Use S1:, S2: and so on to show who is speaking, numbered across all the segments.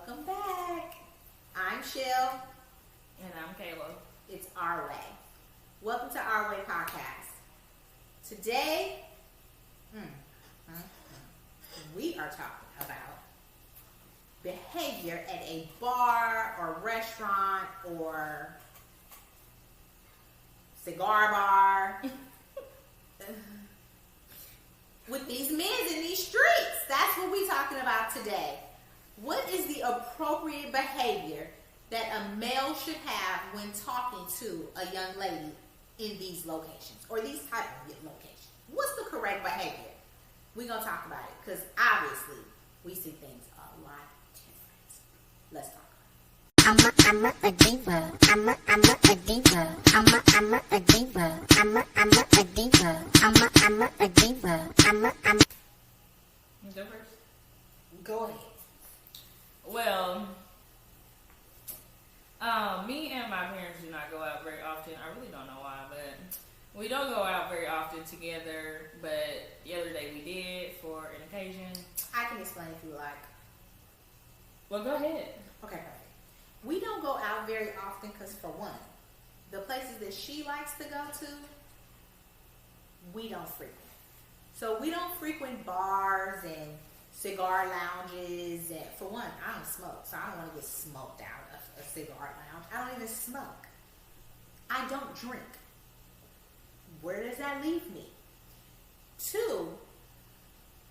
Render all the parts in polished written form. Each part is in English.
S1: Welcome back. I'm Shell.
S2: And I'm Kayla.
S1: It's Our Way. Welcome to Our Way Podcast. Today, we are talking about behavior at a bar or restaurant or cigar bar with these men in these streets. That's what we're talking about today. What is the appropriate behavior that a male should have when talking to a young lady in these locations or these type of locations? What's the correct behavior? We're going to talk about it because obviously we see things a lot different. Let's talk about it.
S3: I'm a diva. I'm a diva. I'm a diva. I'm a diva. I'm a diva.
S2: You go first?
S1: Go ahead.
S2: Well, me and my parents do not go out very often. I really don't know why, but we don't go out very often together. But the other day we did for an occasion.
S1: I can explain if you like.
S2: Well, go ahead.
S1: Okay, perfect. We don't go out very often because, for one, the places that she likes to go to, we don't frequent. So we don't frequent bars and cigar lounges. And for one, I don't smoke, so I don't want to get smoked out of a cigar lounge. I don't even smoke. I don't drink. Where does that leave me? Two,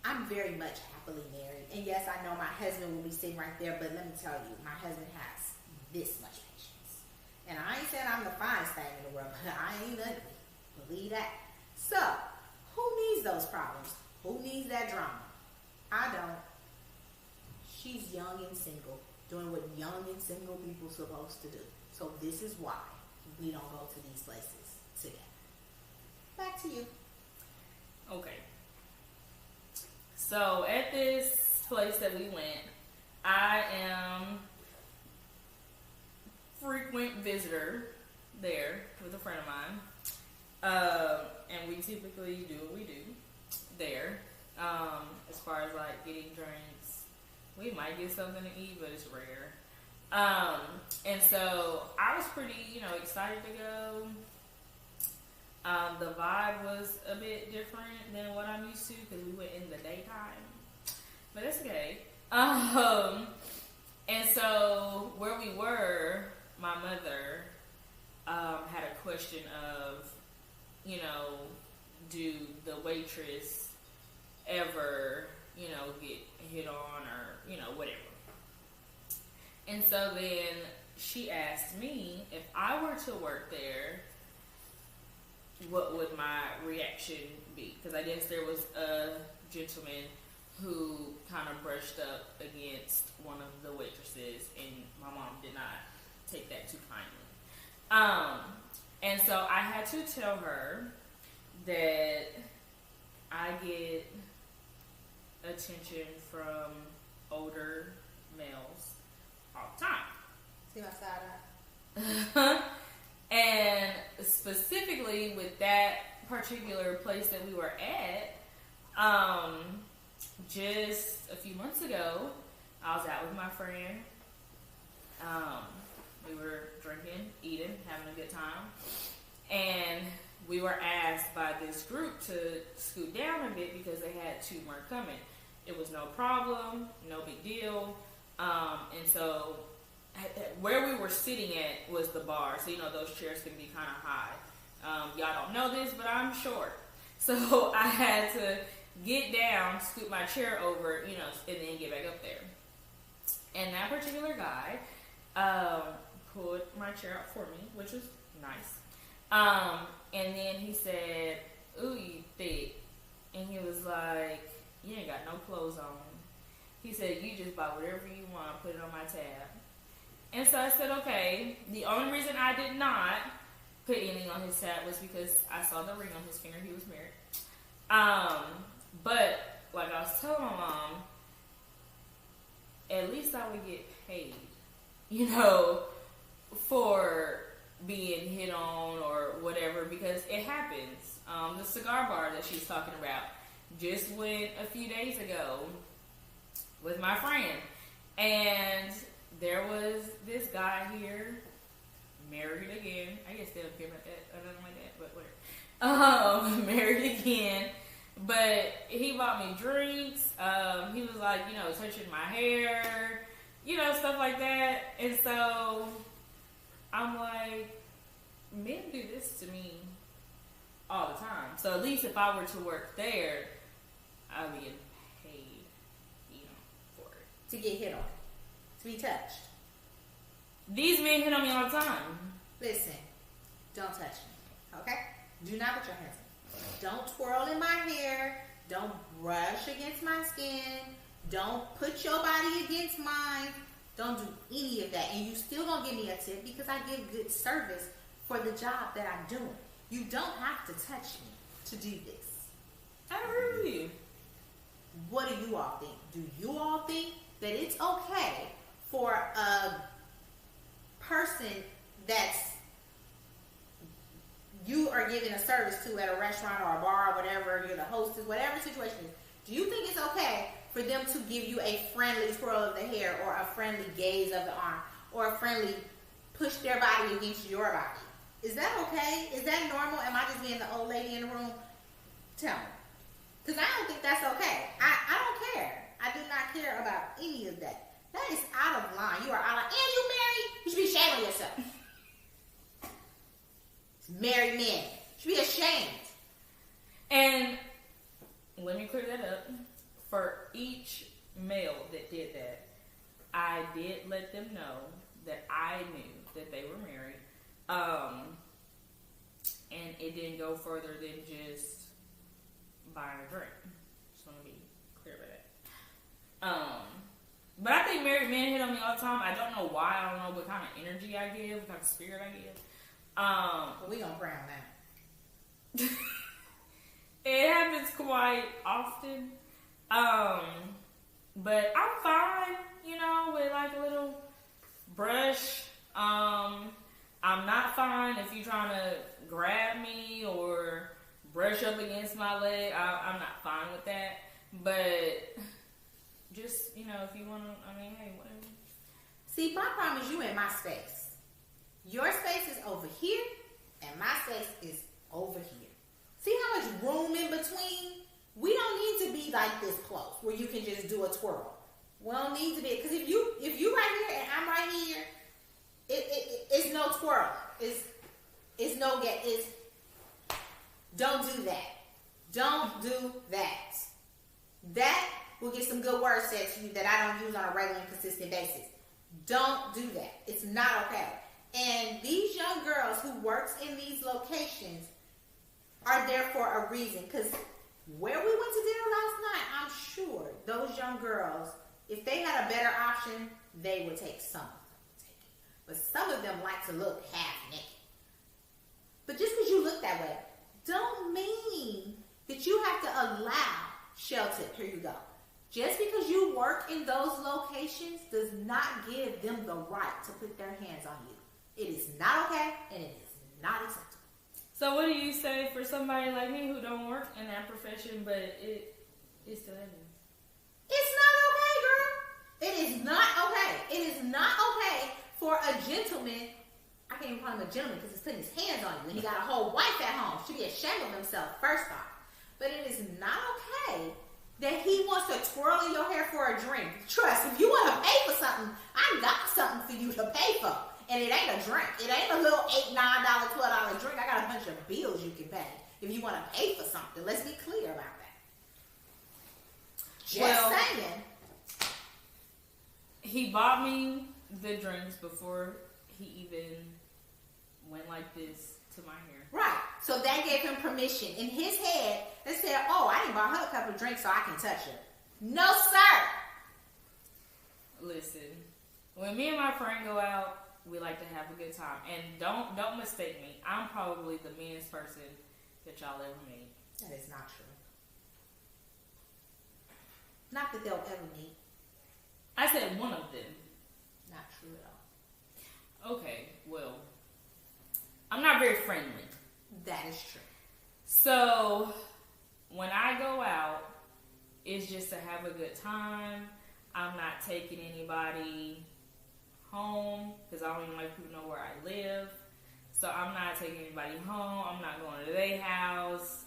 S1: I'm very much happily married. And yes, I know my husband will be sitting right there, but let me tell you, my husband has this much patience. And I ain't saying I'm the finest thing in the world, but I ain't ugly. Believe that. So, who needs those problems? Who needs that drama? I don't. She's young and single, doing what young and single people are supposed to do. So this is why we don't go to these places together. Back to you.
S2: Okay. So at this place that we went, I am frequent visitor there with a friend of mine. And we typically do what we do there. As far as like getting drinks, we might get something to eat, but it's rare. And so I was pretty, excited to go. The vibe was a bit different than what I'm used to because we went in the daytime, but it's okay. And so where we were, my mother had a question of, do the waitress ever, get hit on or, whatever. And so then she asked me if I were to work there, what would my reaction be? Because I guess there was a gentleman who kind of brushed up against one of the waitresses, and my mom did not take that too kindly. And so I had to tell her that I get attention from older males all the time.
S1: See my side eye?
S2: And specifically with that particular place that we were at, just a few months ago, I was out with my friend. We were drinking, eating, having a good time. And we were asked by this group to scoot down a bit because they had two more coming. It was no problem, no big deal. And so where we were sitting at was the bar. So, those chairs can be kind of high. Y'all don't know this, but I'm short. So I had to get down, scoot my chair over, and then get back up there. And that particular guy pulled my chair out for me, which was nice. And then he said, "Ooh, you thick." And he was like, "You ain't got no clothes on." He said, "You just buy whatever you want, put it on my tab." And so I said, okay. The only reason I did not put anything on his tab was because I saw the ring on his finger. He was married. But like I was telling my mom, at least I would get paid, for being hit on or whatever, because it happens. The cigar bar that she's talking about just went a few days ago with my friend. And guess they don't care about that or nothing like that, but whatever. Married again. But he bought me drinks. He was like, touching my hair, stuff like that. And so I'm like, men do this to me all the time. So at least if I were to work there, I'd be getting paid, for it.
S1: To get hit on. To be touched.
S2: These men hit on me all the time.
S1: Listen, don't touch me, okay? Do not put your hands on me. Don't twirl in my hair. Don't brush against my skin. Don't put your body against mine. Don't do any of that. And you still gonna give me a tip because I give good service for the job that I'm doing. You don't have to touch me to do this.
S2: I agree with you.
S1: What do you all think? Do you all think that it's okay for a person that's you are giving a service to at a restaurant or a bar or whatever, you're the hostess, whatever situation is, do you think it's okay for them to give you a friendly twirl of the hair or a friendly gaze of the arm or a friendly push their body against your body? Is that okay? Is that normal? Am I just being the old lady in the room? Tell me. Because I don't think that's okay. I don't care. I do not care about any of that. That is out of line. You are out of line. And you married? You should be ashamed of yourself. Married men. You should be ashamed.
S2: And let me clear that up. For each male that did that, I did let them know that I knew that they were married. And it didn't go further than just buying a drink. Just want to be clear about that. But I think married men hit on me all the time. I don't know why. I don't know what kind of energy I give, what kind of spirit I give.
S1: Well, we gonna pray on that.
S2: It happens quite often. But I'm fine, with like a little brush. I'm not fine if you're trying to grab me or brush up against my leg. I'm not fine with that. But just, if you want to, hey, whatever.
S1: See, my problem is you in my space. Your space is over here, and my space is over here. See how much room in between? We don't need to be like this close where you can just do a twirl. We don't need to be, because if you right here and I'm right here, it's no twirl. It's no get. Don't do that. Don't do that. That will get some good words said to you that I don't use on a regular and consistent basis. Don't do that. It's not okay. And these young girls who works in these locations are there for a reason. Because where we went to dinner last night, I'm sure those young girls, if they had a better option, they would take some of them. But some of them like to look half naked. But just because you look that way, don't mean that you have to allow shell tip. Here you go. Just because you work in those locations does not give them the right to put their hands on you. It is not okay, and it is not acceptable.
S2: So what do you say for somebody like me who don't work in that profession, but it still happens?
S1: It's not okay, girl. It is not okay. It is not okay for a gentleman. I can't even call him a gentleman because he's putting his hands on you and he got a whole wife at home. Should be ashamed of himself, first off. But it is not okay that he wants to twirl in your hair for a drink. Trust, if you want to pay for something, I got something for you to pay for. And it ain't a drink. It ain't a little $8, $9, $12 drink. I got a bunch of bills you can pay if you want to pay for something. Let's be clear about that. Just saying.
S2: He bought me the drinks before he even went like this to my hair.
S1: Right. So that gave him permission. In his head, they said, oh, I didn't buy her a couple of drinks so I can touch her. No, sir.
S2: Listen, when me and my friend go out, we like to have a good time. And don't mistake me. I'm probably the meanest person that y'all ever meet.
S1: That is not true. Not that they'll ever meet.
S2: I said one of them.
S1: Not true at all.
S2: Okay, well, I'm not very friendly.
S1: That is true.
S2: So, when I go out, it's just to have a good time. I'm not taking anybody home because I don't even like people to know where I live. So I'm not taking anybody home. I'm not going to their house.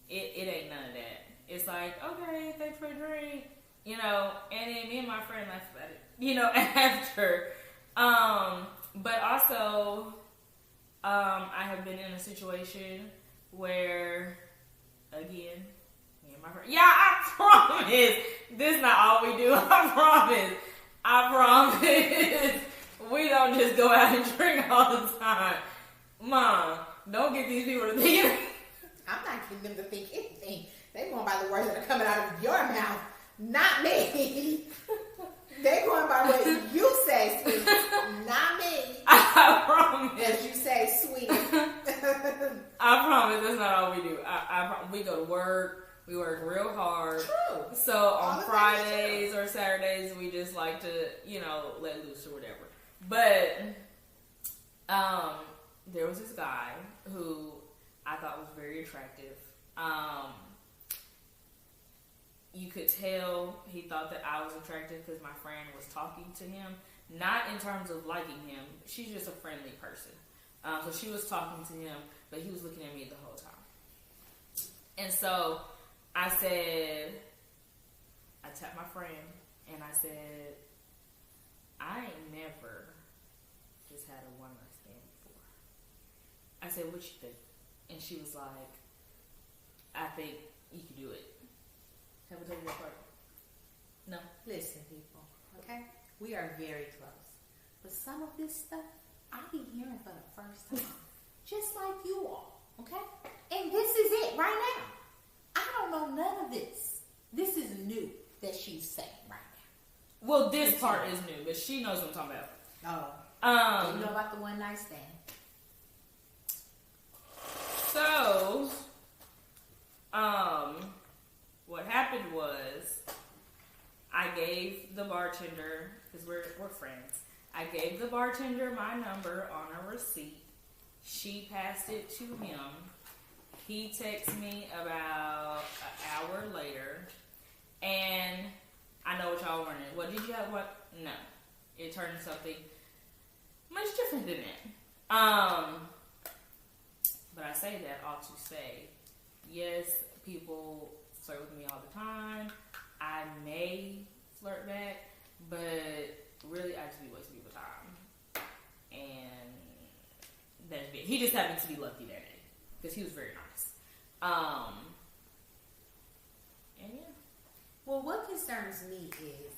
S2: It ain't none of that. It's like, okay, thanks for a drink, and then me and my friend laughed about it, after. But also, I have been in a situation where, again, me and my friend, I promise, this is not all we do, I promise, we don't just go out and drink all the time. Mom, don't get these people to think.
S1: I'm not getting them to think anything. They're going by the words that are coming out of your mouth, not me. They're going by what you say, sweet, not me.
S2: I promise.
S1: As you say, sweet.
S2: I promise that's not all we do. We go to work. We work real hard.
S1: True.
S2: So on Fridays or Saturdays, we just like to, let loose or whatever. But there was this guy who I thought was very attractive. You could tell he thought that I was attractive because my friend was talking to him. Not in terms of liking him. She's just a friendly person. So she was talking to him, but he was looking at me the whole time. And so I tapped my friend, and I said, I ain't never just had a one-night stand before. I said, what you think? And she was like, I think you can do it. Have we taken that part? No.
S1: Listen, people, okay? We are very close. But some of this stuff, I be hearing for the first time. Just like you all, okay? And this is it right now. I don't know none of this. This is new that she's saying right now.
S2: Well, this part is new, but she knows what I'm talking about.
S1: Oh. You know about the one night stand.
S2: So, what happened was, I gave the bartender, because we're friends, I gave the bartender my number on a receipt. She passed it to him. He texted me about an hour later, and I know what y'all were wondering. Well, did you have what? No. It turned something much different than that. But I say that all to say, yes, people flirt with me all the time. I may flirt back, but really I just be wasting people's time. And that's it. He just happened to be lucky that day because he was very nice. And yeah.
S1: Well, what concerns me is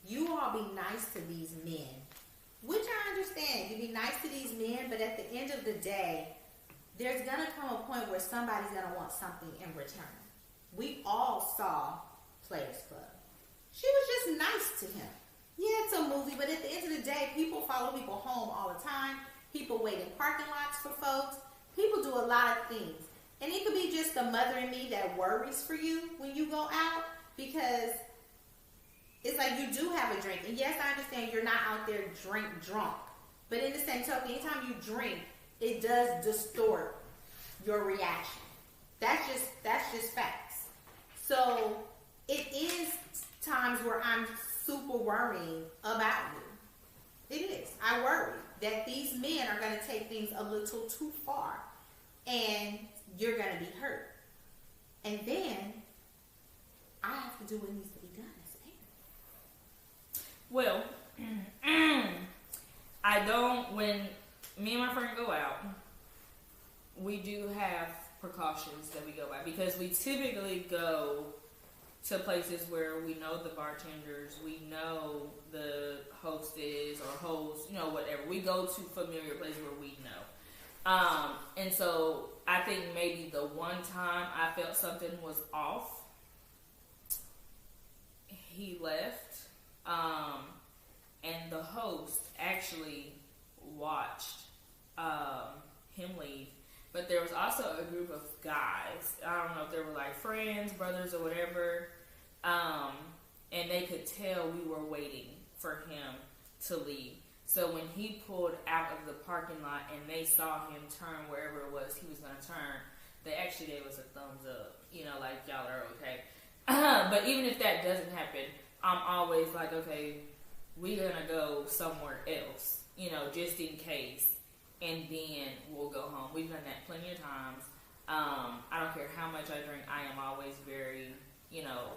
S1: you all be nice to these men, which I understand. You be nice to these men, but at the end of the day, there's going to come a point where somebody's going to want something in return. We all saw Players Club. She was just nice to him. Yeah, it's a movie, but at the end of the day, people follow people home all the time. People wait in parking lots for folks. People do a lot of things. And it could be just the mother in me that worries for you when you go out, because it's like you do have a drink. And yes, I understand you're not out there drunk. But in the same token, anytime you drink, it does distort your reaction. That's just facts. So it is times where I'm super worrying about you. It is. I worry that these men are going to take things a little too far, and you're going to be hurt. And then I have to do what needs to be done as a parent.
S2: Well, I don't, when me and my friend go out, we do have precautions that we go by, because we typically go to places where we know the bartenders, we know the hostess or host, whatever. We go to familiar places where we know. And so I think maybe the one time I felt something was off, he left, and the host actually watched him leave. But there was also a group of guys. I don't know if they were like friends, brothers, or whatever. And they could tell we were waiting for him to leave. So when he pulled out of the parking lot and they saw him turn wherever it was he was going to turn, they actually gave us a thumbs up. Like, y'all are okay. But even if that doesn't happen, I'm always like, okay, we're going to go somewhere else, just in case and then we'll go home. We've done that plenty of times. I don't care how much I drink. I am always very,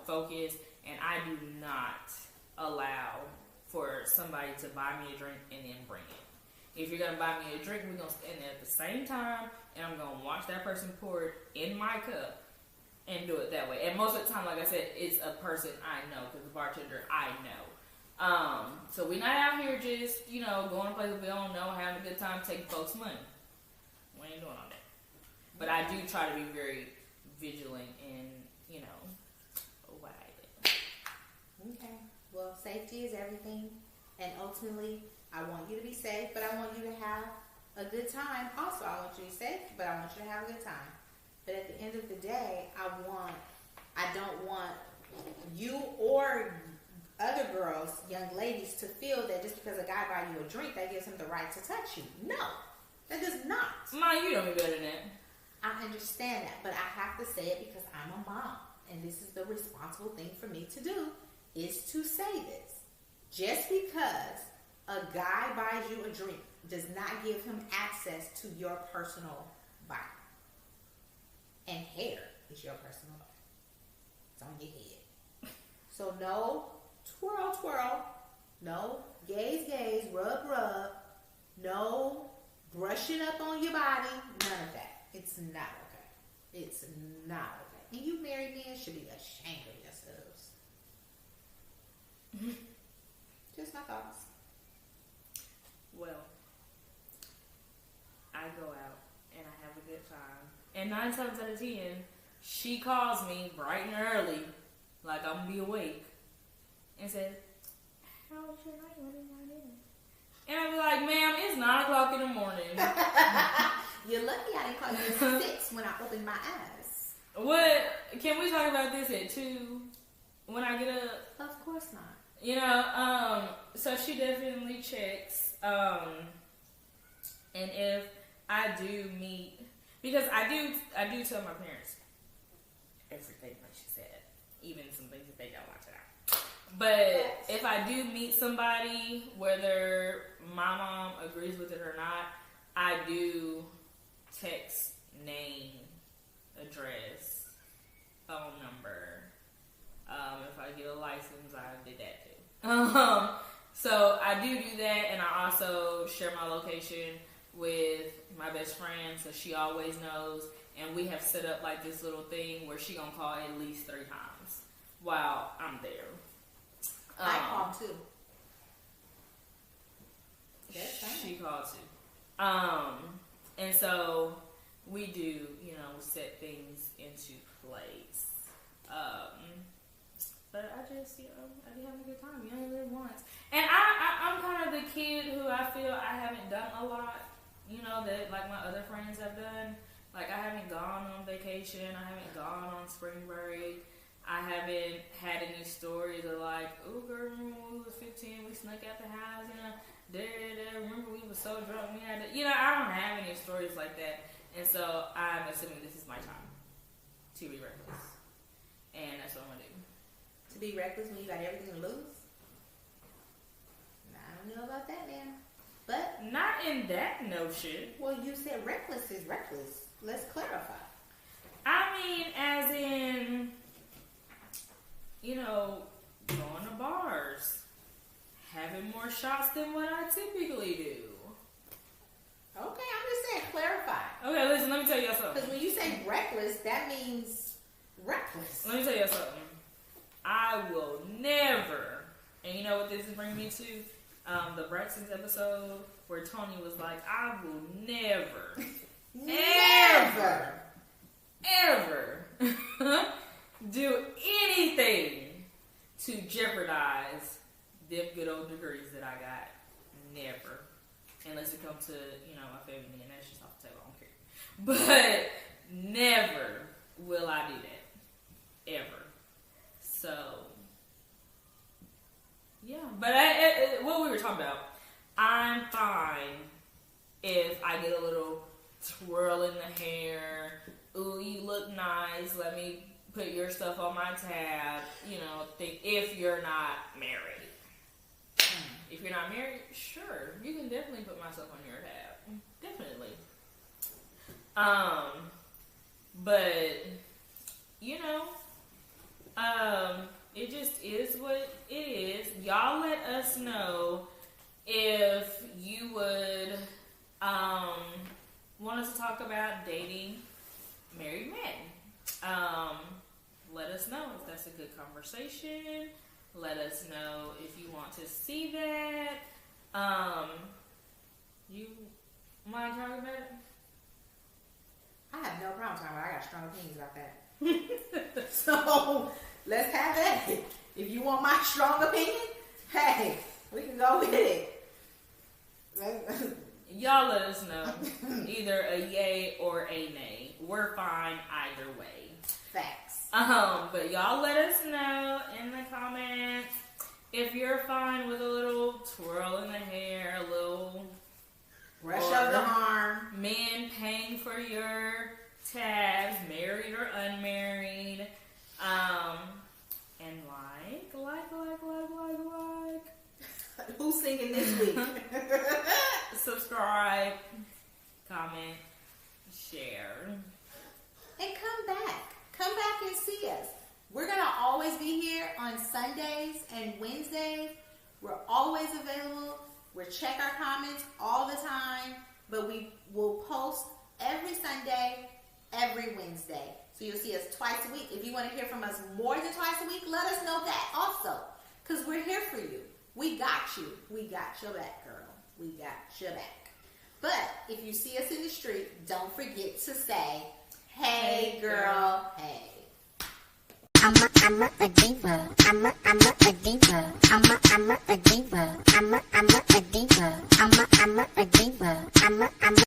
S2: focused, and I do not allow for somebody to buy me a drink and then bring it. If you're gonna buy me a drink, we're gonna stand there at the same time, and I'm gonna watch that person pour it in my cup and do it that way. And most of the time, like I said, it's a person I know, because the bartender I know. So we're not out here just, going to places we don't know, having a good time, taking folks' money. We ain't doing all that. But I do try to be very vigilant in, what I do.
S1: Okay. Well, safety is everything. And ultimately, I want you to be safe, but I want you to have a good time. Also, I want you to be safe, but I want you to have a good time. But at the end of the day, I don't want you or other girls, young ladies, to feel that just because a guy buy you a drink, that gives him the right to touch you. No, that does not.
S2: Ma, you don't be better than that.
S1: I understand that, but I have to say it because I'm a mom, and this is the responsible thing for me to do, is to say this. Just because a guy buys you a drink does not give him access to your personal body. And hair is your personal body. It's on your head. So no twirl, twirl. No gaze, gaze, rub, rub. No brushing up on your body. None of that. It's not okay. It's not okay. And you married men should be ashamed of yourselves. Just my thoughts.
S2: Well, I go out and I have a good time. And 9 times out of 10, she calls me bright and early, like I'm gonna be awake, and says, "How was your night? What did I do?" And I'll be like, "Ma'am, it's 9 o'clock in the morning."
S1: You're lucky I didn't call you at 6 when I opened my eyes.
S2: What? Can we talk about this at 2 when I get up?
S1: Of course not.
S2: So she definitely checks. And if I do meet, because I do tell my parents everything, like she said, even some things that they don't want to know. But if I do meet somebody, whether my mom agrees with it or not, I do text name, address, phone number. If I get a license, I did that too. So I do that, and I also share my location with my best friend, so she always knows. And we have set up like this little thing where she gonna call at least 3 times while I'm there.
S1: I call too.
S2: She called too. And so we do, set things into place. But I just, I be having a good time. You only live once. And I'm kind of the kid who I feel I haven't done a lot, that like my other friends have done. Like I haven't gone on vacation. I haven't gone on spring break. I haven't had any stories of like, oh girl, remember when we was 15, we snuck out the house, remember we was so drunk, we had to, I don't have any stories like that. And so I'm assuming this is my time to be reckless. And that's what I'm going to do.
S1: To be reckless when you got everything to lose? I don't know about that, man. But
S2: not in that notion.
S1: Well, you said reckless is reckless. Let's clarify.
S2: I mean, as in, going to bars, having more shots than what I typically do.
S1: Okay, I'm just saying clarify.
S2: Okay, listen, let me tell you something.
S1: Because when you say reckless, that means reckless.
S2: Let me tell you something. I will never, and you know what this is bringing me to? The Braxton's episode where Tony was like, I will never, ever do anything to jeopardize them good old degrees that I got. Never. Unless it comes to, my family, and that's just off the table. I don't care. But never will I do that. Ever. So, yeah. But what we were talking about, I'm fine if I get a little twirl in the hair. Ooh, you look nice. Let me put your stuff on my tab. If you're not married. If you're not married, sure, you can definitely put myself on your tab. Definitely. But you know, it just is what it is. Y'all let us know if you would want us to talk about dating married men. Let us know if that's a good conversation. Let us know if you want to see that. You mind talking about it?
S1: I have no problem talking about it. I got strong opinions about that. So, let's have that. If you want my strong opinion, hey, we can go with it.
S2: Y'all let us know. Either a yay or a nay. We're fine either way.
S1: Facts.
S2: But y'all let us know in the comments if you're fine with a little twirl in the hair, a little
S1: Brush of the arm.
S2: men paying for your tabs, married or unmarried. And like.
S1: Who's singing this week?
S2: Subscribe, comment, share.
S1: And come back. Come back and see us. We're going to always be here on Sundays and Wednesdays. We're always available. We check our comments all the time. But we will post every Sunday, every Wednesday. So you'll see us twice a week. If you want to hear from us more than twice a week, let us know that also. Because we're here for you. We got you. We got your back, girl. We got your back. But if you see us in the street, don't forget to say, hey, girl, hey.
S3: I'm a diva. I'm a diva. I'm a diva. I'm a diva. I'm a diva. I'm a